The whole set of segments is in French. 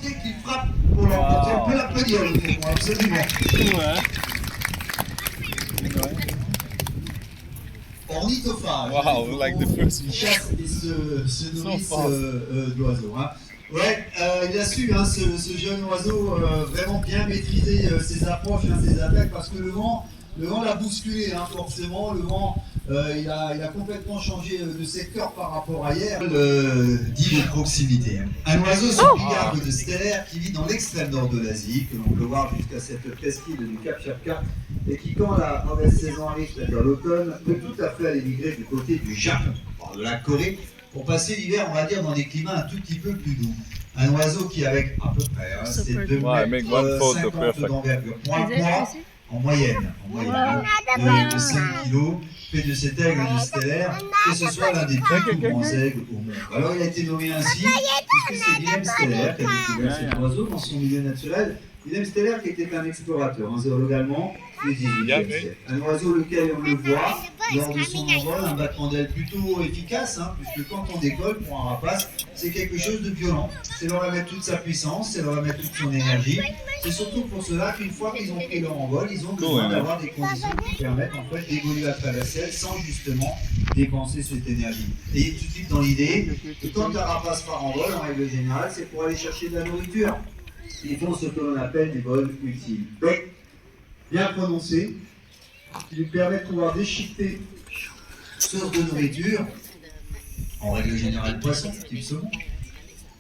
pied qui frappe pour l'emporter. On peut l'applaudir, le fait, absolument. Ouais. Ornithophage. Wow, like the first Il chasse et se nourrissent fast. d'oiseaux. Hein. Ouais, il a su, hein, ce jeune oiseau, vraiment bien maîtriser ses approches, hein, ses attaques, parce que le vent l'a bousculé, hein, forcément. Le vent, il a complètement changé de secteur par rapport à hier. Dit de proximité. Hein. Un oiseau sur pigargue de stellaire qui vit dans l'extrême nord de l'Asie, que l'on peut voir jusqu'à cette presqu'île du Cap Chapka, et qui, quand la mauvaise saison arrive, c'est-à-dire l'automne, peut tout à fait aller migrer du côté du Japon, de la Corée, pour passer l'hiver, on va dire, dans des climats un tout petit peu plus doux. Un oiseau qui, avec à peu près, hein, c'est 2 mètres 50 d'envergure, point en moyenne, de 5 kilos, fait de cet aigle de stellaire, que ce soit l'un des plus grands aigles au monde. Alors il a été nommé ainsi, puisque c'est Wilhelm Steller qui a découvert cet oiseau dans son milieu naturel. Wilhelm Steller qui était un explorateur, un zoologue allemand du XVIIIe siècle. Un oiseau lequel on le voit lors de son envol, un battement d'aile plutôt efficace, hein, puisque quand on décolle pour un rapace, c'est quelque chose de violent. C'est leur remettre toute sa puissance, c'est leur remettre toute son énergie. C'est surtout pour cela qu'une fois qu'ils ont pris leur envol, ils ont besoin d'avoir des conditions qui permettent en fait d'évoluer à travers celle sans justement dépenser cette énergie. Et tout de suite dans l'idée que quand un rapace part en vol, en règle générale, c'est pour aller chercher de la nourriture. Ils font ce que l'on appelle des vols utiles. Donc, bien prononcé, qui lui permet de pouvoir déchiqueter source de nourriture, en règle générale poisson, type saumon,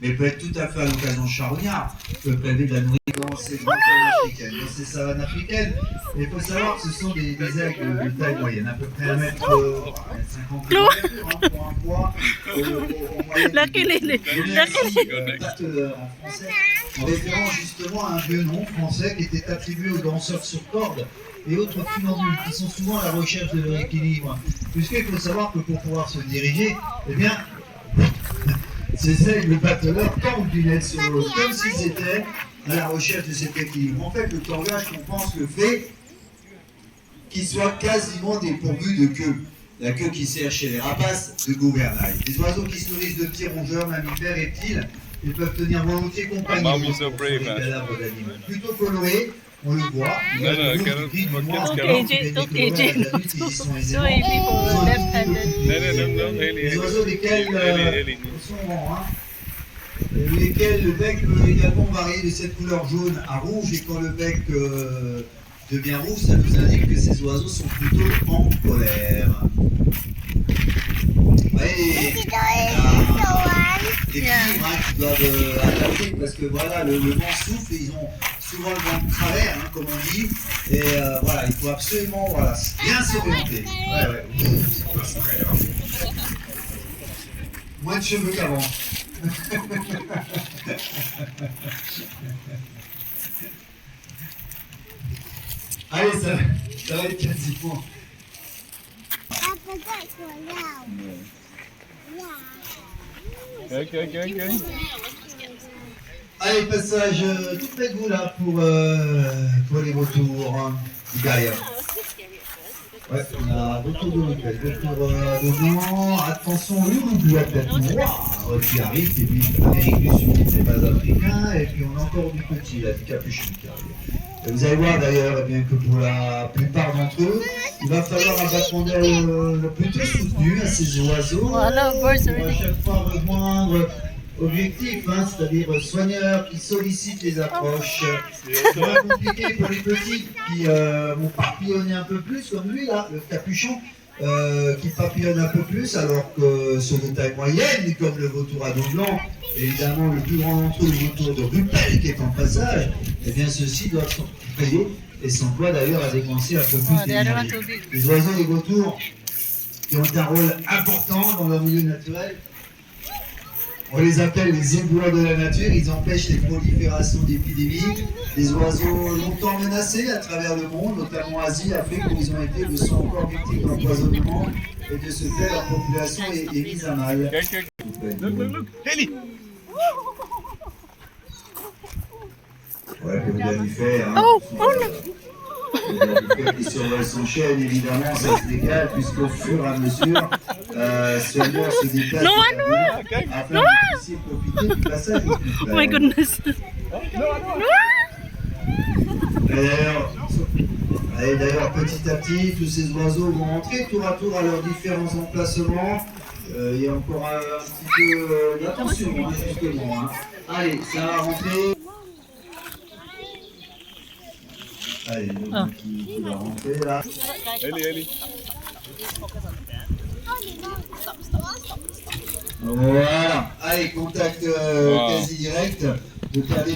mais peut être tout à fait à l'occasion charognard, peut prélever de la nourriture dans ces grandes savanes africaines, dans ces savanes africaines. Et il faut savoir que ce sont des aigles de taille moyenne, à peu près 1 mètre 50 km pour un poids en français, en référence justement à un vieux nom français qui était attribué aux danseurs sur corde et autres funambules qui sont souvent à la recherche de leur équilibre. Puisqu'il faut savoir que pour pouvoir se diriger, eh bien, ces aigles bateleurs tendent d'une aile sur l'autre, comme s'ils étaient à la recherche de cet équilibre. En fait, le tangage, on pense le fait qu'ils soient quasiment dépourvus de queue. La queue qui sert chez les rapaces de gouvernail. Des oiseaux qui se nourrissent de petits rongeurs, mammifères, reptiles, ils peuvent tenir volontiers compagnie sur les cadavres d'animaux. Plutôt colorés, on le voit. Les oiseaux desquels lesquels le bec peut également varier de cette couleur jaune à rouge, et quand le bec devient rouge, ça nous indique que ces oiseaux sont plutôt en colère. Ouais, des cuivres qui doivent adapter, parce que voilà, le vent souffle et ils ont souvent le vent de travers, hein, comme on dit, et voilà, il faut absolument bien s'orienter. Moins de cheveux qu'avant. Allez, ça va être quasiment. Ok. Allez, passage tout près de vous là pour les retours hein, derrière. Ouais, on a retour de l'hôtel, retour de blanc, attention, l'oubli à tête noire qui arrive, et puis Amérique du Sud, c'est pas africain, et puis on a encore du petit, là, du capuchon qui arrive. Et vous allez voir d'ailleurs, eh bien que pour la plupart d'entre eux, il va falloir un battement d'aile plutôt soutenu à ces oiseaux. On va à chaque fois rejoindre objectif, hein, c'est-à-dire soigneurs qui sollicitent les approches. C'est moins compliqué pour les petits qui vont papillonner un peu plus, comme lui là, le capuchon, qui papillonne un peu plus, alors que ceux de taille moyenne, comme le vautour à dos blanc, évidemment le plus grand d'entre eux, le vautour de Ruppel qui est en passage, eh bien ceux-ci doivent s'employer et s'emploient d'ailleurs à dépenser un peu plus d'énergie. Les oiseaux des vautours qui ont un rôle important dans leur milieu naturel, on les appelle les éboueurs de la nature, ils empêchent les proliférations d'épidémies, des oiseaux longtemps menacés à travers le monde, notamment Asie, Afrique, où ils ont été le sont encore victimes d'empoisonnement, et de ce fait leur population est mise à mal. Look, Haley! Ouais, le mammifère, hein, le mammifère qui survole son chêne, évidemment, ça se décale, puisqu'au fur et à mesure, Seulement se déplace afin que vous puissiez profiter du passage. Oh my goodness. Et d'ailleurs, petit à petit, tous ces oiseaux vont entrer tour à tour à leurs différents emplacements. Il y a encore un petit peu d'attention, hein, justement. Hein. Allez, ça va rentrer. Allez, donc, qui va rentrer là. Ellie. Voilà. Allez, contact quasi direct. Donc, il y a des